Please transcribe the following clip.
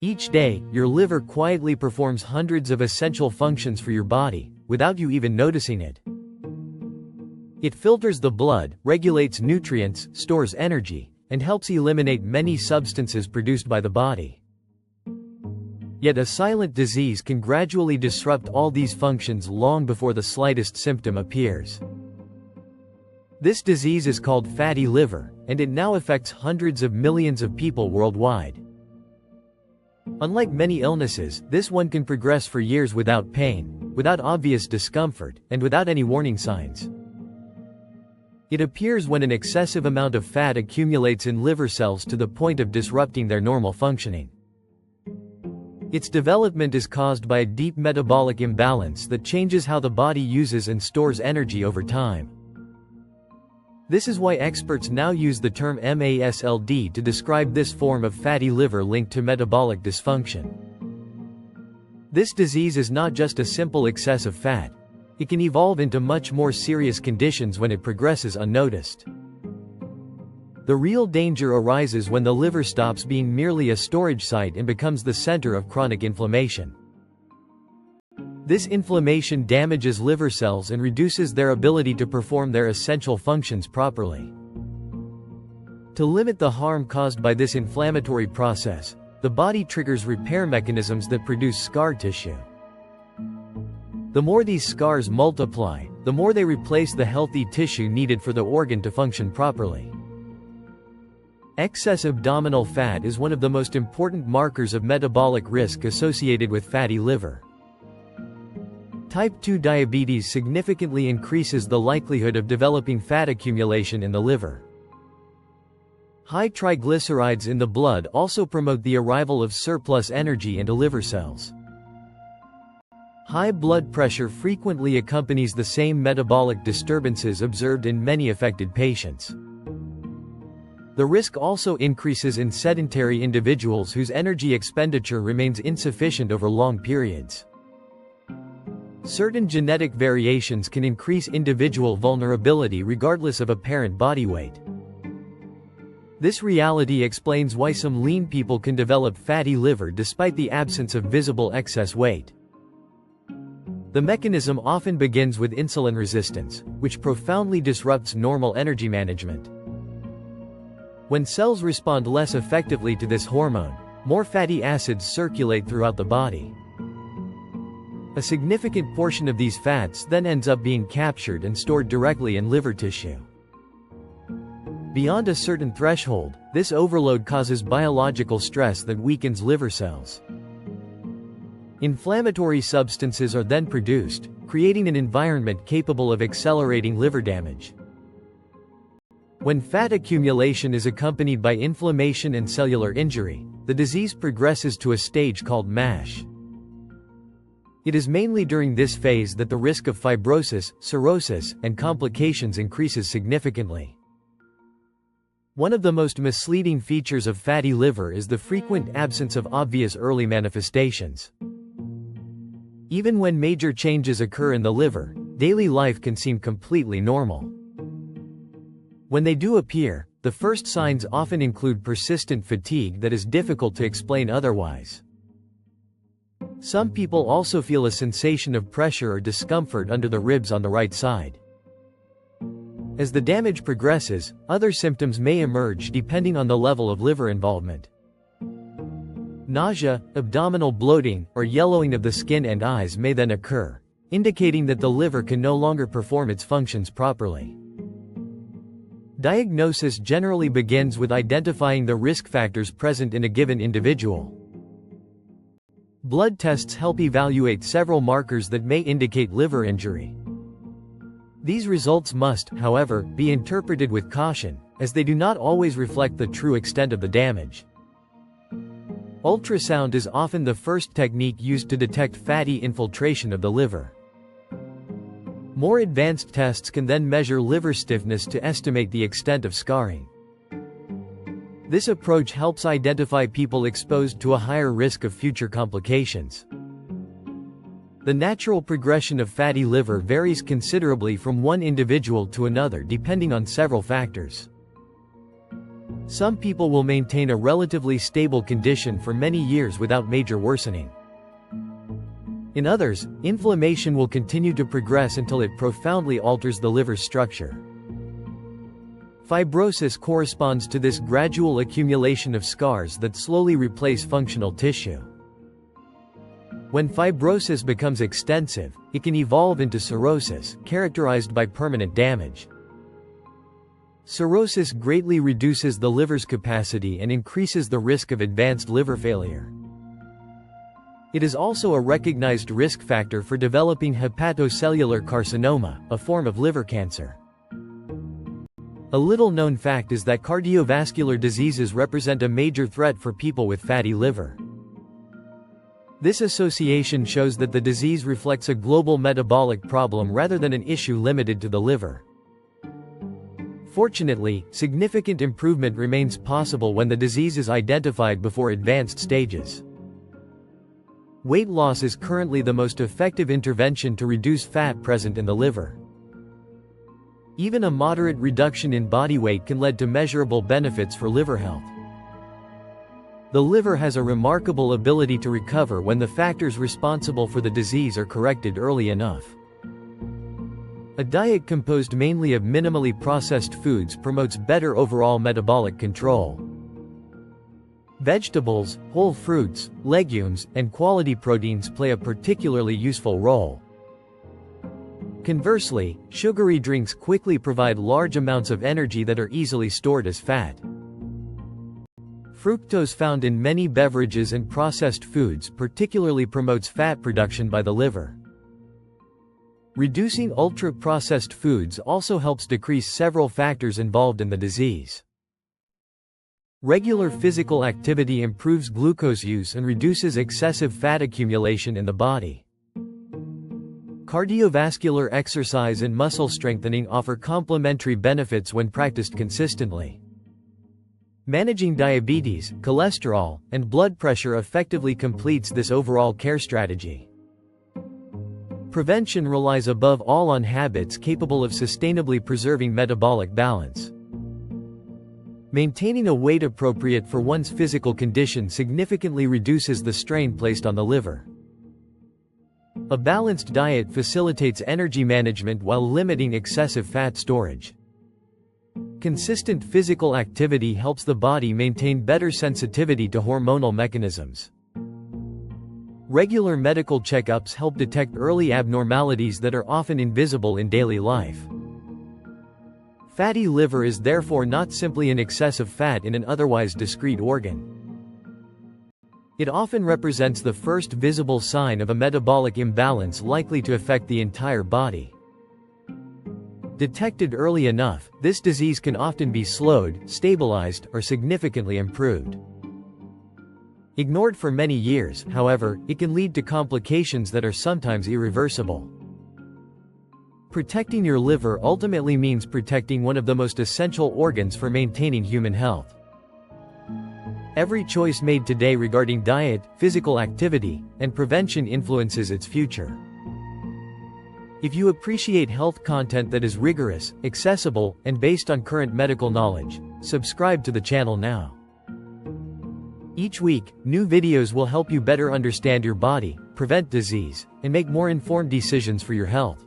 Each day, your liver quietly performs hundreds of essential functions for your body, without you even noticing it. It filters the blood, regulates nutrients, stores energy, and helps eliminate many substances produced by the body. Yet a silent disease can gradually disrupt all these functions long before the slightest symptom appears. This disease is called fatty liver, and it now affects hundreds of millions of people worldwide. Unlike many illnesses, this one can progress for years without pain, without obvious discomfort, and without any warning signs. It appears when an excessive amount of fat accumulates in liver cells to the point of disrupting their normal functioning. Its development is caused by a deep metabolic imbalance that changes how the body uses and stores energy over time. This is why experts now use the term MASLD to describe this form of fatty liver linked to metabolic dysfunction. This disease is not just a simple excess of fat. It can evolve into much more serious conditions when it progresses unnoticed. The real danger arises when the liver stops being merely a storage site and becomes the center of chronic inflammation. This inflammation damages liver cells and reduces their ability to perform their essential functions properly. To limit the harm caused by this inflammatory process, the body triggers repair mechanisms that produce scar tissue. The more these scars multiply, the more they replace the healthy tissue needed for the organ to function properly. Excess abdominal fat is one of the most important markers of metabolic risk associated with fatty liver. Type 2 diabetes significantly increases the likelihood of developing fat accumulation in the liver. High triglycerides in the blood also promote the arrival of surplus energy into liver cells. High blood pressure frequently accompanies the same metabolic disturbances observed in many affected patients. The risk also increases in sedentary individuals whose energy expenditure remains insufficient over long periods. Certain genetic variations can increase individual vulnerability regardless of apparent body weight. This reality explains why some lean people can develop fatty liver despite the absence of visible excess weight. The mechanism often begins with insulin resistance, which profoundly disrupts normal energy management. When cells respond less effectively to this hormone, more fatty acids circulate throughout the body. A significant portion of these fats then ends up being captured and stored directly in liver tissue. Beyond a certain threshold, this overload causes biological stress that weakens liver cells. Inflammatory substances are then produced, creating an environment capable of accelerating liver damage. When fat accumulation is accompanied by inflammation and cellular injury, the disease progresses to a stage called MASH. It is mainly during this phase that the risk of fibrosis, cirrhosis, and complications increases significantly. One of the most misleading features of fatty liver is the frequent absence of obvious early manifestations. Even when major changes occur in the liver, daily life can seem completely normal. When they do appear, the first signs often include persistent fatigue that is difficult to explain otherwise. Some people also feel a sensation of pressure or discomfort under the ribs on the right side. As the damage progresses, other symptoms may emerge depending on the level of liver involvement. Nausea, abdominal bloating, or yellowing of the skin and eyes may then occur, indicating that the liver can no longer perform its functions properly. Diagnosis generally begins with identifying the risk factors present in a given individual. Blood tests help evaluate several markers that may indicate liver injury. These results must, however, be interpreted with caution, as they do not always reflect the true extent of the damage. Ultrasound is often the first technique used to detect fatty infiltration of the liver. More advanced tests can then measure liver stiffness to estimate the extent of scarring. This approach helps identify people exposed to a higher risk of future complications. The natural progression of fatty liver varies considerably from one individual to another depending on several factors. Some people will maintain a relatively stable condition for many years without major worsening. In others, inflammation will continue to progress until it profoundly alters the liver's structure. Fibrosis corresponds to this gradual accumulation of scars that slowly replace functional tissue. When fibrosis becomes extensive, it can evolve into cirrhosis, characterized by permanent damage. Cirrhosis greatly reduces the liver's capacity and increases the risk of advanced liver failure. It is also a recognized risk factor for developing hepatocellular carcinoma, a form of liver cancer. A little-known fact is that cardiovascular diseases represent a major threat for people with fatty liver. This association shows that the disease reflects a global metabolic problem rather than an issue limited to the liver. Fortunately, significant improvement remains possible when the disease is identified before advanced stages. Weight loss is currently the most effective intervention to reduce fat present in the liver. Even a moderate reduction in body weight can lead to measurable benefits for liver health. The liver has a remarkable ability to recover when the factors responsible for the disease are corrected early enough. A diet composed mainly of minimally processed foods promotes better overall metabolic control. Vegetables, whole fruits, legumes, and quality proteins play a particularly useful role. Conversely, sugary drinks quickly provide large amounts of energy that are easily stored as fat. Fructose found in many beverages and processed foods particularly promotes fat production by the liver. Reducing ultra-processed foods also helps decrease several factors involved in the disease. Regular physical activity improves glucose use and reduces excessive fat accumulation in the body. Cardiovascular exercise and muscle strengthening offer complementary benefits when practiced consistently. Managing diabetes, cholesterol, and blood pressure effectively completes this overall care strategy. Prevention relies above all on habits capable of sustainably preserving metabolic balance. Maintaining a weight appropriate for one's physical condition significantly reduces the strain placed on the liver. A balanced diet facilitates energy management while limiting excessive fat storage. Consistent physical activity helps the body maintain better sensitivity to hormonal mechanisms. Regular medical checkups help detect early abnormalities that are often invisible in daily life. Fatty liver is therefore not simply an excess of fat in an otherwise discrete organ. It often represents the first visible sign of a metabolic imbalance likely to affect the entire body. Detected early enough, this disease can often be slowed, stabilized, or significantly improved. Ignored for many years, however, it can lead to complications that are sometimes irreversible. Protecting your liver ultimately means protecting one of the most essential organs for maintaining human health. Every choice made today regarding diet, physical activity, and prevention influences its future. If you appreciate health content that is rigorous, accessible, and based on current medical knowledge, subscribe to the channel now. Each week, new videos will help you better understand your body, prevent disease, and make more informed decisions for your health.